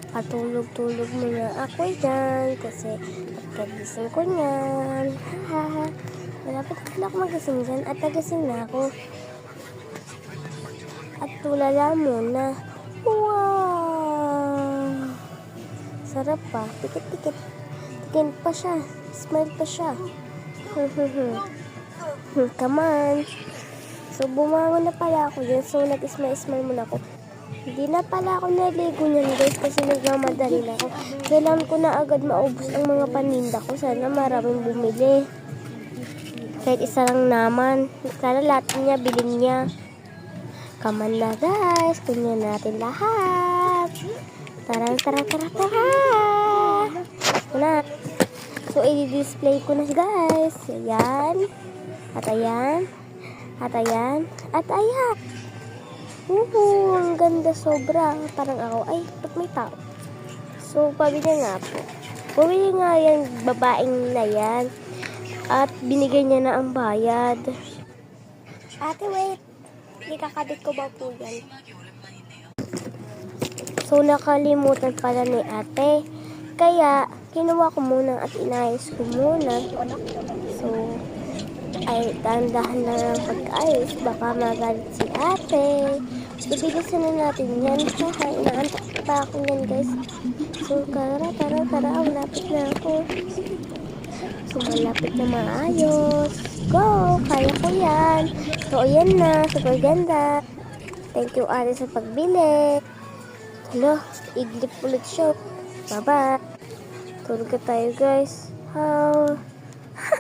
Patulog-tulog muna ako dyan kasi pagkagising ko niyan. Haha. Malapit na ako magising dyan at nagising na ako. At tulala muna. Wow! Sarap pa. Tikit-tikit. Tikin pa siya. Smile pa siya. Come on. So, bumangon na pala ako dyan. So, nag-smile-smile muna ako. Hindi na pala ako naligo niyan guys kasi nagmamadali na ako. Kailangan ko na agad maubos ang mga paninda ko. Sana maraming bumili. Kahit isa lang naman. Sana lahat niya, bilhin niya. Come on na guys. Kunin natin lahat. Tara. Una. So, i-display ko na guys. Ayan. At ayan. At ayan. At ayan. Ang ganda sobra. Parang ako, ay, ba't may tao? So, pabili nga po. Pabili nga yung babaeng na yan. At binigay niya na ang bayad. Ate, wait. Ikakabit ko ba po yan? So, nakalimutan pala ni ate. Kaya, kinuha ko muna at inayos ko muna. So, ay, dahan-dahan lang ang pag-ayos. Baka magalit si ate. Ibigasan na natin yan. Haha, inaantok pa ako yan guys. So, tara. Malapit na ako. So, malapit na maayos. Go! Kaya ko yan. So, ayan na. Super ganda. Thank you ate sa pagbili. Hello, iglip ulit siya. Bye-bye. Tulog ka tayo guys. How?